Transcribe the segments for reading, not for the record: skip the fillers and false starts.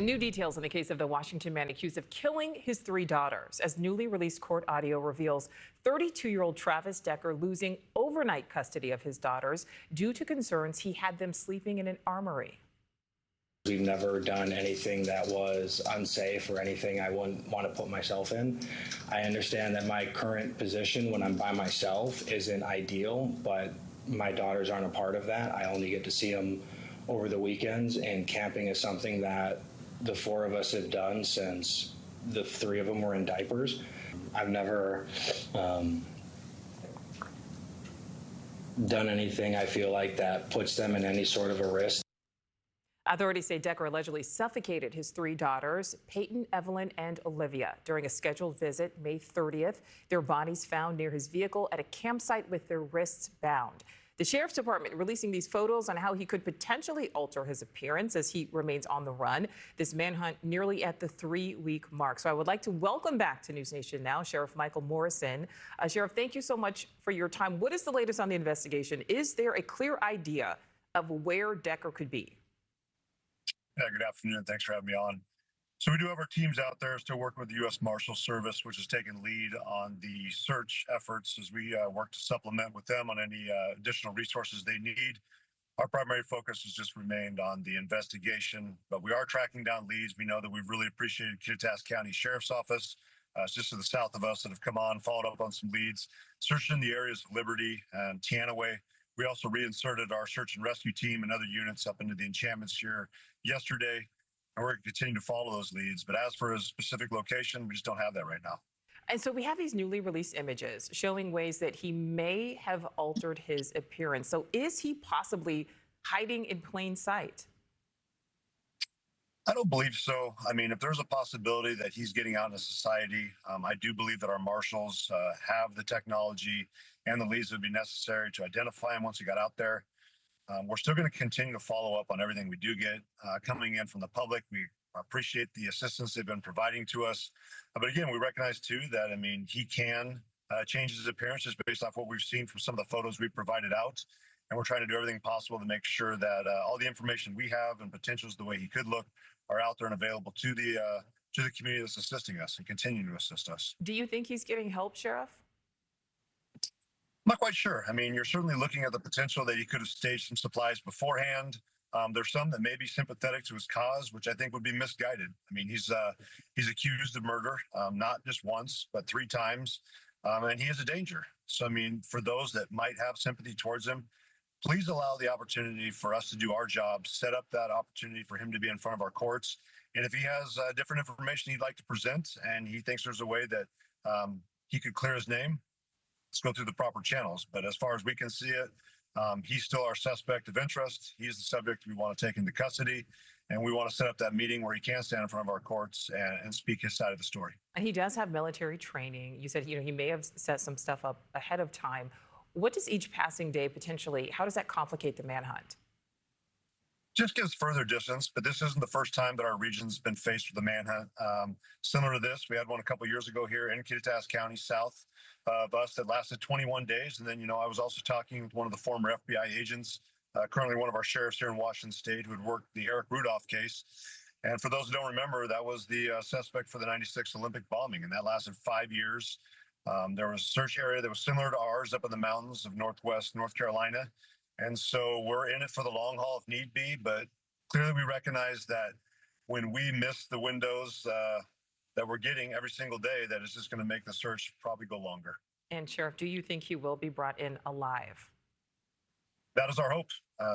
And new details in the case of the Washington man accused of killing his 3 daughters. As newly released court audio reveals, 32-year-old Travis Decker losing overnight custody of his daughters due to concerns he had them sleeping in an armory. We've never done anything that was unsafe or anything I wouldn't want to put myself in. I understand that my current position when I'm by myself isn't ideal, but my daughters aren't a part of that. I only get to see them over the weekends, and camping is something that the 4 of us have done since the 3 of them were in diapers. I've never done anything I feel like that puts them in any sort of a risk. Authorities say Decker allegedly suffocated his 3 daughters, Peyton, Evelyn, and Olivia, during a scheduled visit May 30th. Their bodies found near his vehicle at a campsite with their wrists bound. The Sheriff's Department releasing these photos on how he could potentially alter his appearance as he remains on the run. This manhunt nearly at the 3-week mark. So I would like to welcome back to NewsNation Now Sheriff Michael Morrison. Sheriff, thank you so much for your time. What is the latest on the investigation? Is there a clear idea of where Decker could be? Yeah, good afternoon. Thanks for having me on. So we do have our teams out there still working with the U.S. Marshals Service, which has taken lead on the search efforts as we work to supplement with them on any additional resources they need. Our primary focus has just remained on the investigation, but we are tracking down leads. We know that we've really appreciated Kittitas County Sheriff's Office, it's just to the south of us, that have come on, followed up on some leads, searched in the areas of Liberty and Teanaway. We also reinserted our search and rescue team and other units up into the encampments here yesterday, and we're going to continue to follow those leads. But as for a specific location, we just don't have that right now. And so we have these newly released images showing ways that he may have altered his appearance. So is he possibly hiding in plain sight? I don't believe so. I mean, if there's a possibility that he's getting out into society, I do believe that our marshals have the technology and the leads that would be necessary to identify him once he got out there. We're still going to continue to follow up on everything we do get coming in from the public. We appreciate the assistance they've been providing to us. But again, we recognize too that, I mean, he can change his appearance just based off what we've seen from some of the photos we provided out. And we're trying to do everything possible to make sure that all the information we have and potentials the way he could look are out there and available to the community that's assisting us and continuing to assist us. Do you think he's getting help, Sheriff? I'm not quite sure. I mean, you're certainly looking at the potential that he could have staged some supplies beforehand. There's some that may be sympathetic to his cause, which I think would be misguided. I mean, he's accused of murder, not just once, but 3 times, and he is a danger. So, I mean, for those that might have sympathy towards him, please allow the opportunity for us to do our job, set up that opportunity for him to be in front of our courts. And if he has different information he'd like to present and he thinks there's a way that he could clear his name, let's go through the proper channels. But as far as we can see it, he's still our suspect of interest. He's the subject we want to take into custody. And we want to set up that meeting where he can stand in front of our courts and speak his side of the story. And he does have military training. You said, he may have set some stuff up ahead of time. What does each passing day potentially, how does that complicate the manhunt? Just gives further distance, but this isn't the first time that our region's been faced with a manhunt. Similar to this, we had one a couple years ago here in Kittitas County, south of us, that lasted 21 days. And then, I was also talking with one of the former FBI agents, currently one of our sheriffs here in Washington State, who had worked the Eric Rudolph case. And for those who don't remember, that was the suspect for the '96 Olympic bombing, and that lasted 5 years. There was a search area that was similar to ours up in the mountains of northwest North Carolina. And so we're in it for the long haul if need be, but clearly we recognize that when we miss the windows that we're getting every single day, that it's just going to make the search probably go longer. And Sheriff, do you think he will be brought in alive? That is our hope.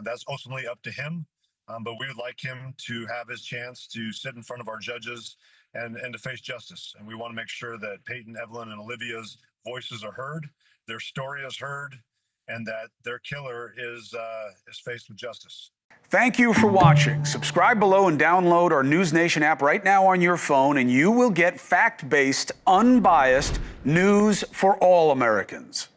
That's ultimately up to him. But we would like him to have his chance to sit in front of our judges and to face justice. And we want to make sure that Peyton, Evelyn, and Olivia's voices are heard, their story is heard, and that their killer is faced with justice. Thank you for watching. Subscribe below and download our NewsNation app right now on your phone, and you will get fact-based, unbiased news for all Americans.